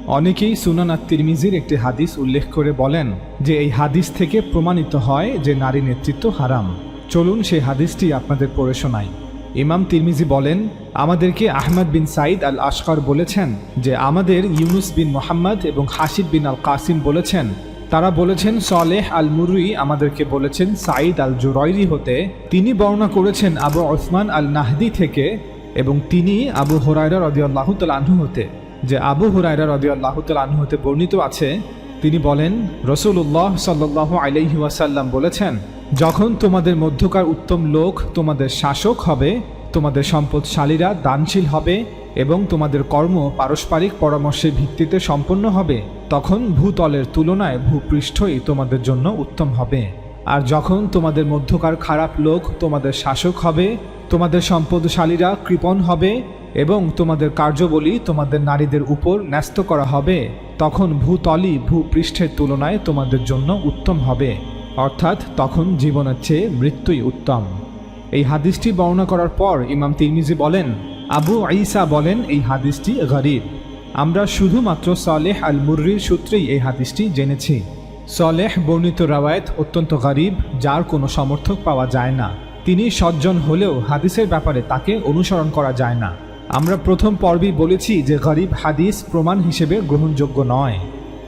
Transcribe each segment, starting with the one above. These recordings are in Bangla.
অনেকেই সুনান আত-তিরমিজির একটি হাদিস উল্লেখ করে বলেন যে এই হাদিস থেকে প্রমাণিত হয় যে নারী নেতৃত্ব হারাম। চলুন সেই হাদিসটি আপনাদের পড়ে শোনাই। ইমাম তিরমিজি বলেন, আমাদেরকে আহমদ বিন সাইদ আল আশকার বলেছেন যে আমাদের ইউনুস বিন মোহাম্মদ এবং হাসিব বিন আল কাসিম বলেছেন, তারা বলেছেন সালেহ আল মুররি আমাদেরকে বলেছেন সাঈদ আল জুরাইরি হতে, তিনি বর্ণনা করেছেন আবু উসমান আল নাহদি থেকে, এবং তিনি আবু হুরায়রা রাদিয়াল্লাহু তাআলা আনহু হতে, যে আবু হুরায়রা রাদিয়াল্লাহু তাআলা আনহু হতে বর্ণিত আছে, তিনি বলেন রাসূলুল্লাহ সাল্লাল্লাহু আলাইহি ওয়াসাল্লাম বলেছেন, যখন তোমাদের মধ্যকার উত্তম লোক তোমাদের শাসক হবে, তোমাদের সম্পদশালীরা দানশীল হবে এবং তোমাদের কর্ম পারস্পরিক পরামর্শের ভিত্তিতে সম্পন্ন হবে, তখন ভূতলের তুলনায় ভূপৃষ্ঠই তোমাদের জন্য উত্তম হবে। আর যখন তোমাদের মধ্যকার খারাপ লোক তোমাদের শাসক হবে, তোমাদের সম্পদশালীরা কৃপণ হবে এবং তোমাদের কার্যবলী তোমাদের নারীদের উপর ন্যস্ত করা হবে, তখন ভূতলই ভূপৃষ্ঠের তুলনায় তোমাদের জন্য উত্তম হবে, অর্থাৎ তখন জীবনের চেয়ে মৃত্যুই উত্তম। এই হাদিসটি বর্ণনা করার পর ইমাম তিরমিজি বলেন, আবু ঈসা বলেন এই হাদিসটি গরীব। আমরা শুধুমাত্র সালেহ আল মুররির সূত্রেই এই হাদিসটি জেনেছি। সালেহ বর্ণিত রাওয়ায়াত অত্যন্ত গরীব, যার কোনো সমর্থক পাওয়া যায় না। তিনি সজ্জন হলেও হাদিসের ব্যাপারে তাকে অনুসরণ করা যায় না। আমরা প্রথম পর্বেই বলেছি যে গরীব হাদিস প্রমাণ হিসেবে গ্রহণযোগ্য নয়।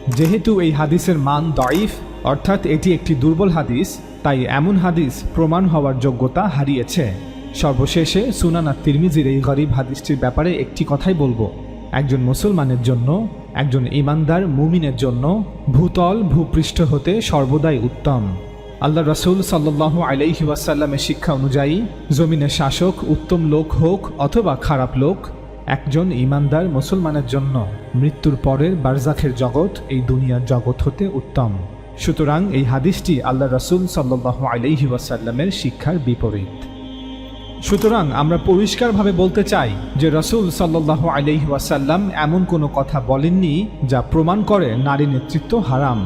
যেহেতু এই হাদিসের মান দাঈফ, অর্থাৎ এটি একটি দুর্বল হাদিস, তাই এমন হাদিস প্রমাণ হওয়ার যোগ্যতা হারিয়েছে। সর্বশেষে সুনান আত-তিরমিজির এই গরীব হাদিসটির ব্যাপারে একটি কথাই বলবো, একজন মুসলমানের জন্য, একজন ঈমানদার মুমিনের জন্য ভূতল ভূপৃষ্ঠ হতে সর্বদাই উত্তম। আল্লাহ রাসূল সাল্লাল্লাহু আলাইহি ওয়াসাল্লামের শিক্ষা অনুযায়ী জমিনের শাসক উত্তম লোক হোক অথবা খারাপ লোক, একজন ঈমানদার মুসলমানের জন্য মৃত্যুর পরের বারজাখের জগৎ এই দুনিয়ার জগৎ হতে উত্তম। সুতরাং এই হাদিসটি আল্লাহ রাসূল সাল্লাল্লাহু আলাইহি ওয়াসাল্লামের শিক্ষার বিপরীত। সুতরাং আমরা পরিষ্কারভাবে বলতে চাই যে রাসূল সাল্লাল্লাহু আলাইহি ওয়াসাল্লাম এমন কোনো কথা বলেননি যা প্রমাণ করে নারী নেতৃত্ব হারাম।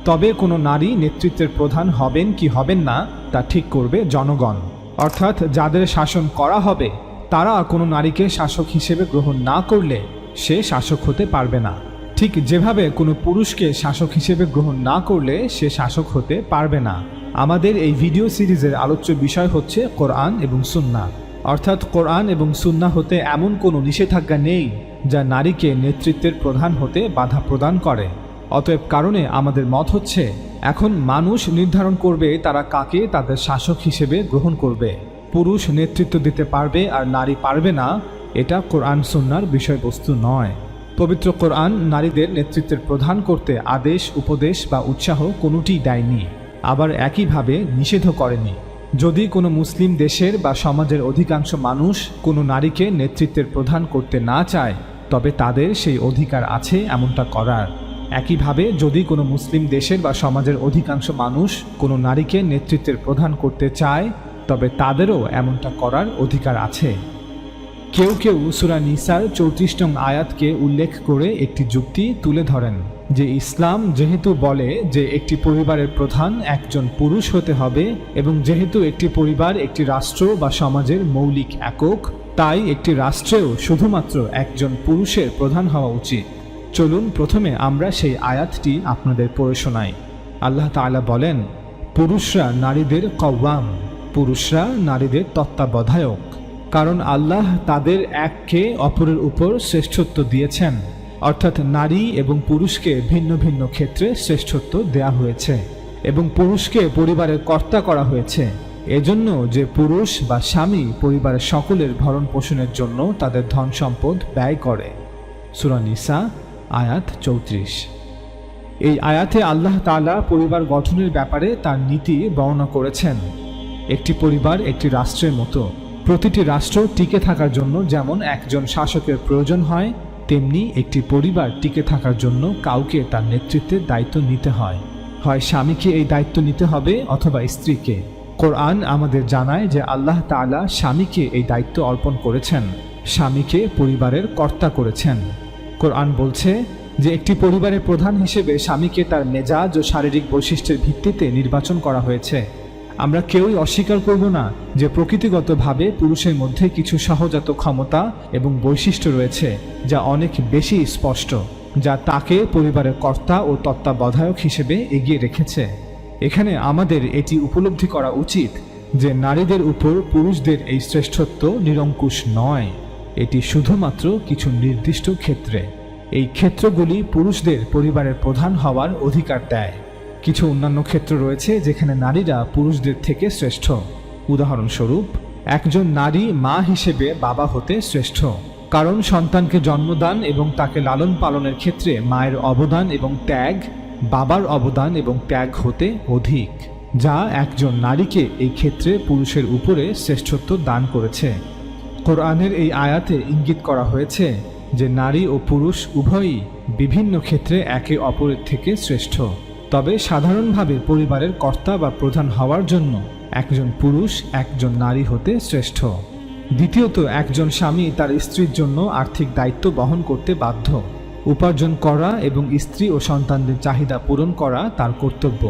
তবে কোনো নারী নেতৃত্বের প্রধান হবেন কি হবেন না তা ঠিক করবে জনগণ, অর্থাৎ যাদের শাসন করা হবে তারা কোনো নারীকে শাসক হিসেবে গ্রহণ না করলে সে শাসক হতে পারবে না। ঠিক যেভাবে কোনো পুরুষকে শাসক হিসেবে গ্রহণ না করলে সে শাসক হতে পারবে না। আমাদের এই ভিডিও সিরিজের আলোচ্য বিষয় হচ্ছে কোরআন এবং সুন্নাহ, অর্থাৎ কোরআন এবং সুন্নাহ হতে এমন কোনো নিষেধাজ্ঞা নেই যা নারীকে নেতৃত্বের প্রধান হতে বাধা প্রদান করে। অতএব কারণে আমাদের মত হচ্ছে, এখন মানুষ নির্ধারণ করবে তারা কাকে তাদের শাসক হিসেবে গ্রহণ করবে। পুরুষ নেতৃত্ব দিতে পারবে আর নারী পারবে না, এটা কোরআন সুন্নাহর বিষয়বস্তু নয়। পবিত্র কোরআন নারীদের নেতৃত্বের প্রধান করতে আদেশ, উপদেশ বা উৎসাহ কোনোটিই দেয়নি, আবার একইভাবে নিষেধও করেনি। যদি কোনো মুসলিম দেশের বা সমাজের অধিকাংশ মানুষ কোনো নারীকে নেতৃত্বের প্রধান করতে না চায়, তবে তাদের সেই অধিকার আছে এমনটা করার। একইভাবে যদি কোনো মুসলিম দেশের বা সমাজের অধিকাংশ মানুষ কোনো নারীকে নেতৃত্বের প্রধান করতে চায়, তবে তাদেরও এমনটা করার অধিকার আছে। কেউ কেউ সূরা নিসার 34 নং আয়াতকে উল্লেখ করে একটি যুক্তি তুলে ধরেন যে ইসলাম যেহেতু বলে যে একটি পরিবারের প্রধান একজন পুরুষ হতে হবে এবং যেহেতু একটি পরিবার একটি রাষ্ট্র বা সমাজের মৌলিক একক, তাই একটি রাষ্ট্রেও শুধুমাত্র একজন পুরুষের প্রধান হওয়া উচিত। চলুন প্রথমে আমরা সেই আয়াতটি আপনাদের পড়ে শোনাই। আল্লাহ তাআলা বলেন, পুরুষরা নারীদের কওয়াম, পুরুষরা নারীদের তত্ত্বাবধায়ক, কারণ আল্লাহ তাদের একে অপরের উপর শ্রেষ্ঠত্ব দিয়েছেন, অর্থাৎ নারী এবং পুরুষকে ভিন্ন ভিন্ন ক্ষেত্রে শ্রেষ্ঠত্ব দেয়া হয়েছে এবং পুরুষকে পরিবারের কর্তা করা হয়েছে এজন্য যে পুরুষ বা স্বামী পরিবারের সকলের ভরণ পোষণের জন্য তাদের ধন সম্পদ ব্যয় করে। সূরা নিসা আয়াত 34। এই আয়াতে আল্লাহ তাআলা পরিবার গঠনের ব্যাপারে তার নীতি বর্ণনা করেছেন। একটি পরিবার একটি রাষ্ট্রের মতো। প্রতিটি রাষ্ট্র টিকে থাকার জন্য যেমন একজন শাসকের প্রয়োজন হয়, তেমনি একটি পরিবার টিকে থাকার জন্য কাউকে তার নেতৃত্বের দায়িত্ব নিতে হয়। হয় স্বামীকে এই দায়িত্ব নিতে হবে অথবা স্ত্রীকে। কোরআন আমাদের জানায় যে আল্লাহ তাআলা স্বামীকে এই দায়িত্ব অর্পণ করেছেন, স্বামীকে পরিবারের কর্তা করেছেন। কোরআন বলছে যে একটি পরিবারের প্রধান হিসেবে স্বামীকে তার মেজাজ ও শারীরিক বৈশিষ্ট্যের ভিত্তিতে নির্বাচন করা হয়েছে। আমরা কেউই অস্বীকার করব না যে প্রকৃতিগতভাবে পুরুষের মধ্যে কিছু সহজাত ক্ষমতা এবং বৈশিষ্ট্য রয়েছে যা অনেক বেশি স্পষ্ট। যা তাকে পরিবারের কর্তা ও তত্ত্বাবধায়ক হিসেবে এগিয়ে রেখেছে। এখানে আমাদের এটি উপলব্ধি করা উচিত যে নারীদের উপর পুরুষদের এই শ্রেষ্ঠত্ব নিরঙ্কুশ নয়, এটি শুধুমাত্র কিছু নির্দিষ্ট ক্ষেত্রে। এই ক্ষেত্রগুলি পুরুষদের পরিবারের প্রধান হওয়ার অধিকার দেয়। কিছু অন্যান্য ক্ষেত্র রয়েছে যেখানে নারীরা পুরুষদের থেকে শ্রেষ্ঠ। উদাহরণস্বরূপ, একজন নারী মা হিসেবে বাবা হতে শ্রেষ্ঠ, কারণ সন্তানকে জন্মদান এবং তাকে লালন পালনের ক্ষেত্রে মায়ের অবদান এবং ত্যাগ বাবার অবদান এবং ত্যাগ হতে অধিক, যা একজন নারীকে এই ক্ষেত্রে পুরুষের উপরে শ্রেষ্ঠত্ব দান করেছে। কোরআনের এই আয়াতে ইঙ্গিত করা হয়েছে যে নারী ও পুরুষ উভয়ই বিভিন্ন ক্ষেত্রে একে অপরের থেকে শ্রেষ্ঠ। তবে সাধারণভাবে পরিবারের কর্তা বা প্রধান হওয়ার জন্য একজন পুরুষ একজন নারী হতে শ্রেষ্ঠ। দ্বিতীয়ত, একজন স্বামী তার স্ত্রীর জন্য আর্থিক দায়িত্ব বহন করতে বাধ্য। উপার্জন করা এবং স্ত্রী ও সন্তানদের চাহিদা পূরণ করা তার কর্তব্য।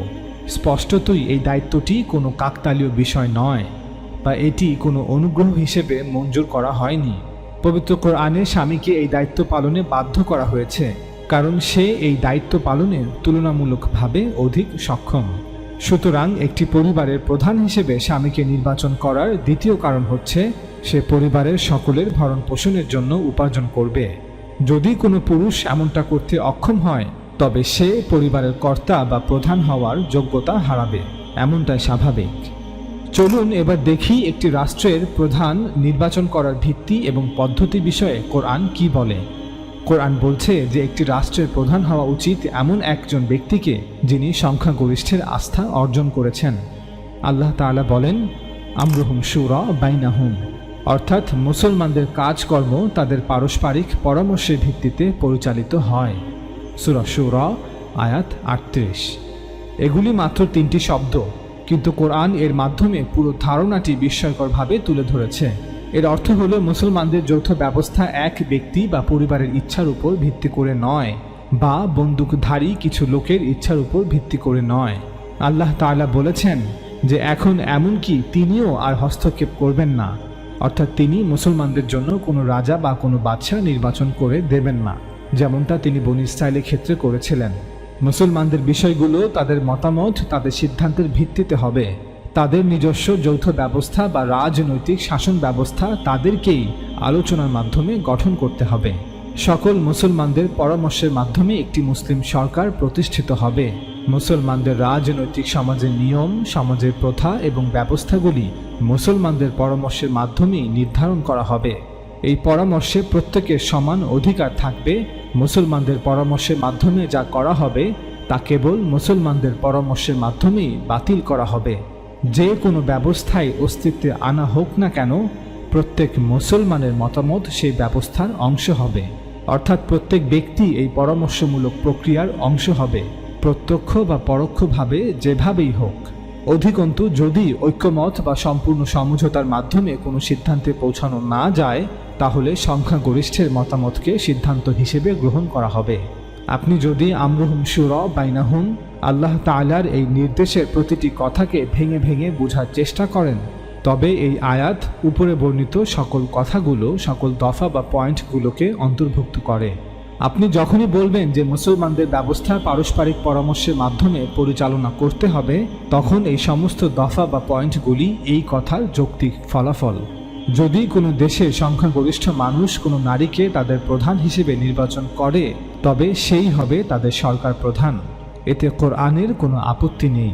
স্পষ্টতই এই দায়িত্বটি কোনো কাকতালীয় বিষয় নয় বা এটি কোনো অনুগ্রহ হিসেবে মঞ্জুর করা হয়নি। পবিত্র কোরআনে স্বামীকে এই দায়িত্ব পালনে বাধ্য করা হয়েছে, কারণ সে এই দায়িত্ব পালনে তুলনামূলকভাবে অধিক সক্ষম। সুতরাং একটি পরিবারের প্রধান হিসেবে স্বামীকে নির্বাচন করার দ্বিতীয় কারণ হচ্ছে সে পরিবারের সকলের ভরণ পোষণের জন্য উপার্জন করবে। যদি কোনো পুরুষ এমনটা করতে অক্ষম হয় তবে সে পরিবারের কর্তা বা প্রধান হওয়ার যোগ্যতা হারাবে, এমনটাই স্বাভাবিক। চলুন এবার দেখি একটি রাষ্ট্রের প্রধান নির্বাচন করার ভিত্তি এবং পদ্ধতি বিষয়ে কোরআন কি বলে। কোরআন বলছে যে একটি রাষ্ট্রের প্রধান হওয়া উচিত এমন একজন ব্যক্তিকে যিনি সংখ্যাগরিষ্ঠের আস্থা অর্জন করেছেন। আল্লাহ তাআলা বলেন, আমরুহুম শুরা বাইনাহুম, অর্থাৎ মুসলমানদের কাজকর্ম তাদের পারস্পরিক পরামর্শের ভিত্তিতে পরিচালিত হয়। সূরা শুরা আয়াত 38। এগুলি মাত্র 3টি শব্দ, কিন্তু কোরআন এর মাধ্যমে পুরো ধারণাটি বিস্ময়করভাবে তুলে ধরেছে। এর অর্থ হলো মুসলমানদের যৌথ ব্যবস্থা এক ব্যক্তি বা পরিবারের ইচ্ছার উপর ভিত্তি করে নয়, বা বন্দুকধারী কিছু লোকের ইচ্ছার উপর ভিত্তি করে নয়। আল্লাহ তাআলা বলেছেন যে এখন এমনকি তিনিও আর হস্তক্ষেপ করবেন না, অর্থাৎ তিনি মুসলমানদের জন্য কোনো রাজা বা কোনো বাদশাহ নির্বাচন করে দেবেন না, যেমনটা তিনি বনী ইসরাঈলের ক্ষেত্রে করেছিলেন। মুসলমানদের বিষয়গুলো তাদের মতামত তাদের সিদ্ধান্তের ভিত্তিতে হবে। তাদের নিজস্ব যৌথ ব্যবস্থা বা রাজনৈতিক শাসন ব্যবস্থা তাদেরকেই আলোচনার মাধ্যমে গঠন করতে হবে। সকল মুসলমানদের পরামর্শের মাধ্যমে একটি মুসলিম সরকার প্রতিষ্ঠিত হবে। মুসলমানদের রাজনৈতিক সমাজের নিয়ম, সমাজের প্রথা এবং ব্যবস্থাগুলি মুসলমানদের পরামর্শের মাধ্যমেই নির্ধারণ করা হবে। এই পরামর্শে প্রত্যেকের সমান অধিকার থাকবে। মুসলমানদের পরামর্শের মাধ্যমে যা করা হবে তা কেবল মুসলমানদের পরামর্শের মাধ্যমেই বাতিল করা হবে। যে কোনো ব্যবস্থায় অস্তিত্বে আনা হোক না কেন, প্রত্যেক মুসলমানের মতামত সেই ব্যবস্থার অংশ হবে, অর্থাৎ প্রত্যেক ব্যক্তি এই পরামর্শমূলক প্রক্রিয়ার অংশ হবে, প্রত্যক্ষ বা পরোক্ষভাবে যেভাবেই হোক। অধিকন্তু যদি ঐক্যমত বা সম্পূর্ণ সমঝোতার মাধ্যমে কোনো সিদ্ধান্তে পৌঁছানো না যায়, তাহলে সংখ্যাগরিষ্ঠের মতামতকে সিদ্ধান্ত হিসেবে গ্রহণ করা হবে। আপনি যদি আমরুহুম শুরা বাইনাহুম আল্লাহ তাআলার এই নির্দেশের প্রতিটি কথাকে ভেঙে ভেঙে বোঝার চেষ্টা করেন, তবে এই আয়াত উপরে বর্ণিত সকল কথাগুলো, সকল দফা বা পয়েন্টগুলোকে অন্তর্ভুক্ত করে। আপনি যখনই বলবেন যে মুসলমানদের ব্যবস্থা পারস্পরিক পরামর্শের মাধ্যমে পরিচালনা করতে হবে, তখন এই সমস্ত দফা বা পয়েন্টগুলি এই কথার যৌক্তিক ফলাফল। যদি কোনো দেশের সংখ্যাগরিষ্ঠ মানুষ কোনো নারীকে তাদের প্রধান হিসেবে নির্বাচন করে, তবে সেই হবে তাদের সরকার প্রধান। এতে কোরআনের কোনো আপত্তি নেই।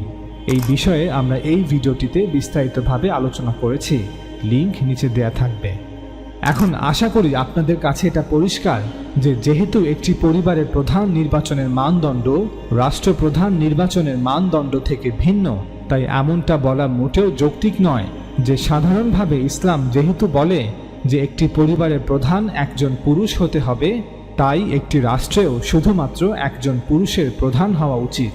এই বিষয়ে আমরা এই ভিডিওটিতে বিস্তারিতভাবে আলোচনা করেছি, লিংক নিচে দেয়া থাকবে। এখন আশা করি আপনাদের কাছে এটা পরিষ্কার যে যেহেতু একটি পরিবারের প্রধান নির্বাচনের মানদণ্ড রাষ্ট্রপ্রধান নির্বাচনের মানদণ্ড থেকে ভিন্ন, তাই এমনটা বলা মোটেও যৌক্তিক নয় যে সাধারণভাবে ইসলাম যেহেতু বলে যে একটি পরিবারের প্রধান একজন পুরুষ হতে হবে, তাই একটি রাষ্ট্রেও শুধুমাত্র একজন পুরুষের প্রধান হওয়া উচিত।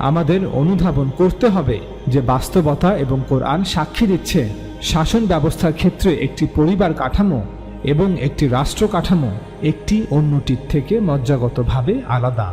আমাদের অনুধাবন করতে হবে যে বাস্তবতা এবং কোরআন সাক্ষী দিচ্ছে শাসন ব্যবস্থার ক্ষেত্রে একটি পরিবার কাঠামো এবং একটি রাষ্ট্র কাঠামো একটি অন্যটির থেকে মজ্জাগতভাবে আলাদা।